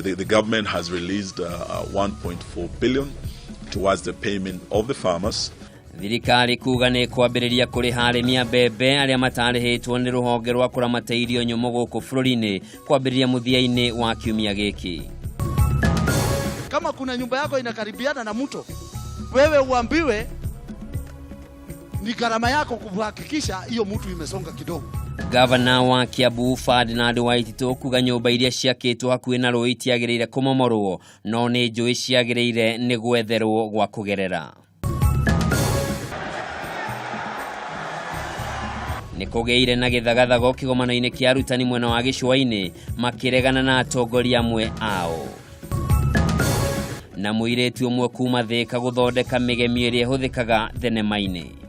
The government has released 1.4 billion towards the payment of the farmers. Thirikari kuga nĩ kwambĩrĩria kũrĩha arĩmi a mbembe arĩa matarĩhĩtwo nĩ rũhonge rwa kũramata irio nyũmũ gũkũ bũrũri-inĩ kwambĩrĩria mũthia-inĩ wa kiumia gĩkĩ. Kama kuna nyumba yako inakaribiana na mto, wewe uambiwe ni gharama yako kuhakikisha hiyo mtu imesonga kidogo. Gavana wa Kiambu Ferdinand Waititu kuga nyũmba iria ciakĩtwo hakuhĩ na rũĩ itiagĩrĩire kũmomorwo, no nĩ njũĩ ciagĩrĩire nĩ gwetherwo gwa kũgerera. Nĩkũgĩire na gĩthagathago kĩgomano-inĩ kĩa arutani mwena wa gĩcũa-inĩ makĩregana na atongoria amwe ao. Na mũirĩtu ũmwe kuma Thĩka gũthondeka mĩgemio ĩrĩa ĩhũthĩkaga thenema-inĩ.